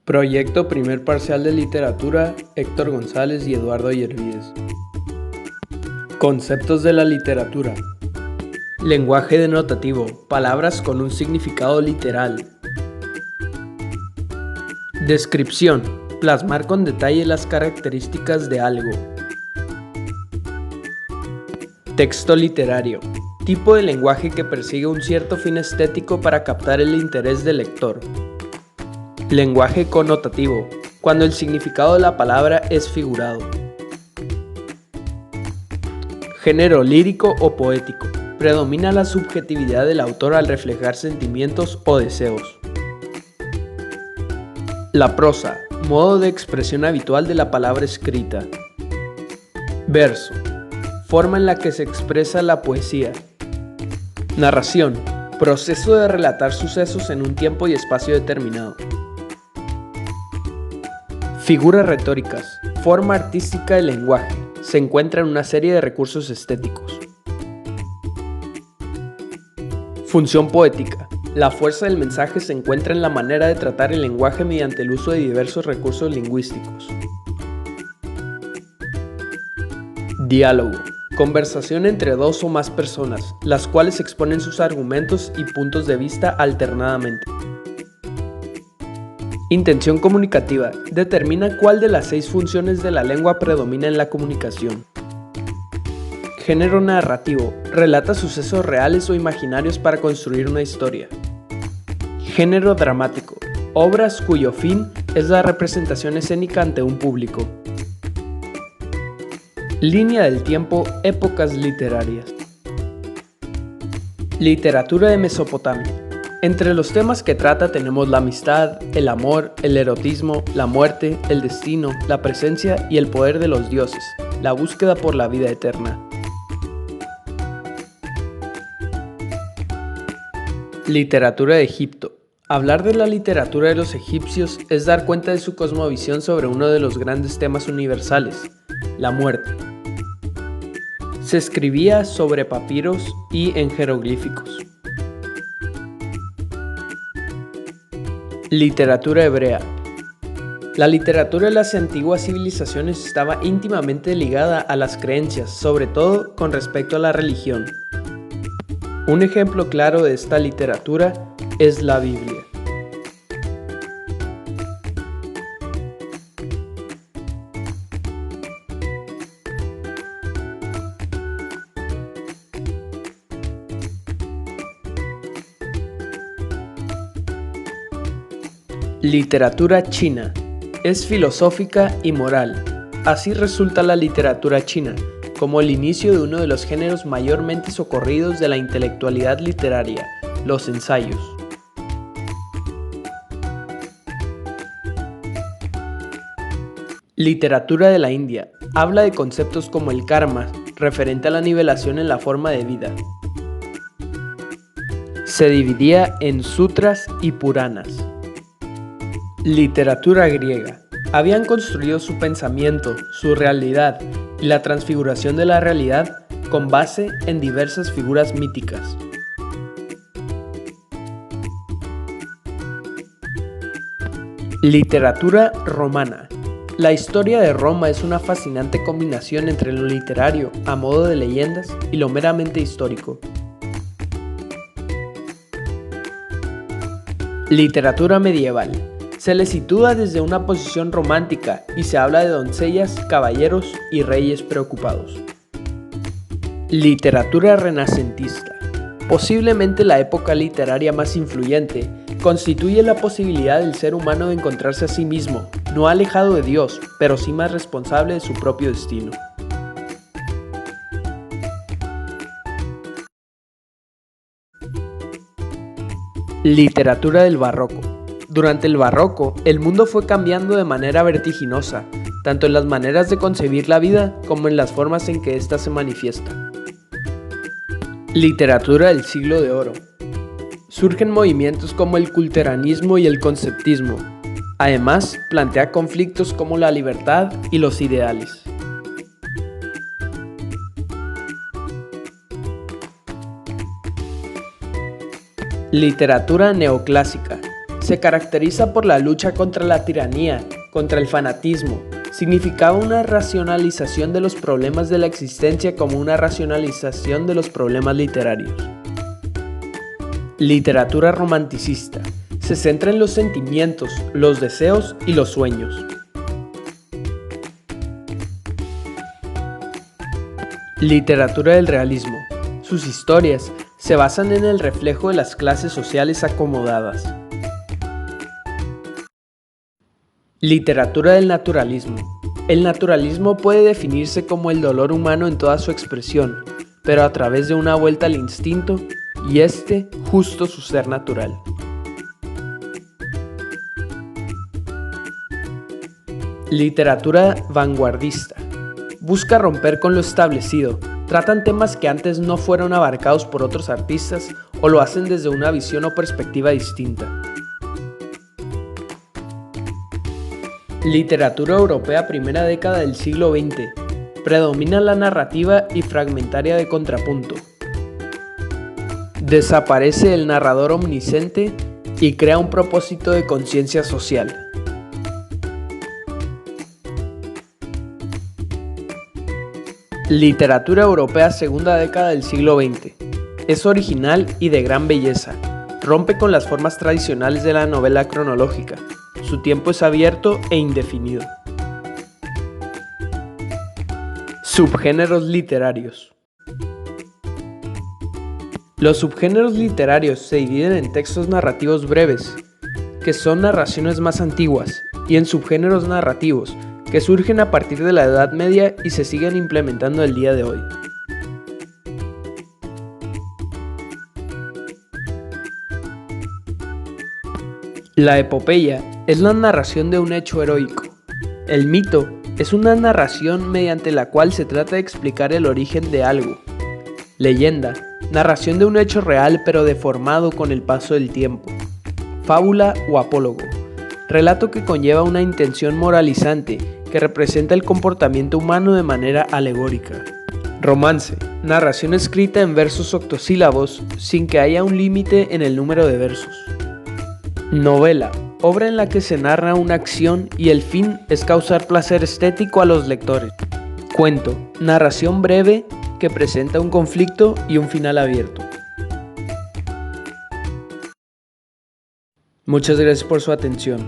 Proyecto Primer Parcial de Literatura, Héctor González y Eduardo Yervides. Conceptos de la literatura. Lenguaje denotativo, palabras con un significado literal. Descripción, plasmar con detalle las características de algo. Texto literario, tipo de lenguaje que persigue un cierto fin estético para captar el interés del lector. Lenguaje connotativo, cuando el significado de la palabra es figurado. Género lírico o poético, predomina la subjetividad del autor al reflejar sentimientos o deseos. La prosa, modo de expresión habitual de la palabra escrita. Verso, forma en la que se expresa la poesía. Narración, proceso de relatar sucesos en un tiempo y espacio determinado. Figuras retóricas, forma artística del lenguaje, se encuentra en una serie de recursos estéticos. Función poética, la fuerza del mensaje se encuentra en la manera de tratar el lenguaje mediante el uso de diversos recursos lingüísticos. Diálogo, conversación entre dos o más personas, las cuales exponen sus argumentos y puntos de vista alternadamente. Intención comunicativa, determina cuál de las 6 funciones de la lengua predomina en la comunicación. Género narrativo, relata sucesos reales o imaginarios para construir una historia. Género dramático, obras cuyo fin es la representación escénica ante un público. Línea del tiempo, épocas literarias. Literatura de Mesopotamia. Entre los temas que trata tenemos la amistad, el amor, el erotismo, la muerte, el destino, la presencia y el poder de los dioses, la búsqueda por la vida eterna. Literatura de Egipto. Hablar de la literatura de los egipcios es dar cuenta de su cosmovisión sobre uno de los grandes temas universales, la muerte. Se escribía sobre papiros y en jeroglíficos. Literatura hebrea. La literatura de las antiguas civilizaciones estaba íntimamente ligada a las creencias, sobre todo con respecto a la religión. Un ejemplo claro de esta literatura es la Biblia. Literatura china. Es filosófica y moral. Así resulta la literatura china, como el inicio de uno de los géneros mayormente socorridos de la intelectualidad literaria, los ensayos. Literatura de la India. Habla de conceptos como el karma, referente a la nivelación en la forma de vida. Se dividía en sutras y puranas. Literatura griega. Habían construido su pensamiento, su realidad y la transfiguración de la realidad con base en diversas figuras míticas. Literatura romana. La historia de Roma es una fascinante combinación entre lo literario, a modo de leyendas, y lo meramente histórico. Literatura medieval. Se le sitúa desde una posición romántica y se habla de doncellas, caballeros y reyes preocupados. Literatura renacentista. Posiblemente la época literaria más influyente, constituye la posibilidad del ser humano de encontrarse a sí mismo, no alejado de Dios, pero sí más responsable de su propio destino. Literatura del barroco. Durante el barroco, el mundo fue cambiando de manera vertiginosa, tanto en las maneras de concebir la vida como en las formas en que ésta se manifiesta. Literatura del siglo de oro. Surgen movimientos como el culteranismo y el conceptismo. Además, plantea conflictos como la libertad y los ideales. Literatura neoclásica. Se caracteriza por la lucha contra la tiranía, contra el fanatismo. Significaba una racionalización de los problemas de la existencia como una racionalización de los problemas literarios. Literatura romanticista. Se centra en los sentimientos, los deseos y los sueños. Literatura del realismo. Sus historias se basan en el reflejo de las clases sociales acomodadas. Literatura del naturalismo. El naturalismo puede definirse como el dolor humano en toda su expresión, pero a través de una vuelta al instinto, y justo su ser natural. Literatura vanguardista. Busca romper con lo establecido. Tratan temas que antes no fueron abarcados por otros artistas o lo hacen desde una visión o perspectiva distinta. Literatura europea primera década del siglo XX. Predomina la narrativa y fragmentaria de contrapunto. Desaparece el narrador omnisciente y crea un propósito de conciencia social. Literatura europea segunda década del siglo XX. Es original y de gran belleza. Rompe con las formas tradicionales de la novela cronológica. Su tiempo es abierto e indefinido. Subgéneros literarios. Los subgéneros literarios se dividen en textos narrativos breves, que son narraciones más antiguas, y en subgéneros narrativos, que surgen a partir de la Edad Media y se siguen implementando el día de hoy. La epopeya es la narración de un hecho heroico. El mito es una narración mediante la cual se trata de explicar el origen de algo. Leyenda, narración de un hecho real pero deformado con el paso del tiempo. Fábula o apólogo, relato que conlleva una intención moralizante que representa el comportamiento humano de manera alegórica. Romance, narración escrita en versos octosílabos sin que haya un límite en el número de versos. Novela, obra en la que se narra una acción y el fin es causar placer estético a los lectores. Cuento, narración breve que presenta un conflicto y un final abierto. Muchas gracias por su atención.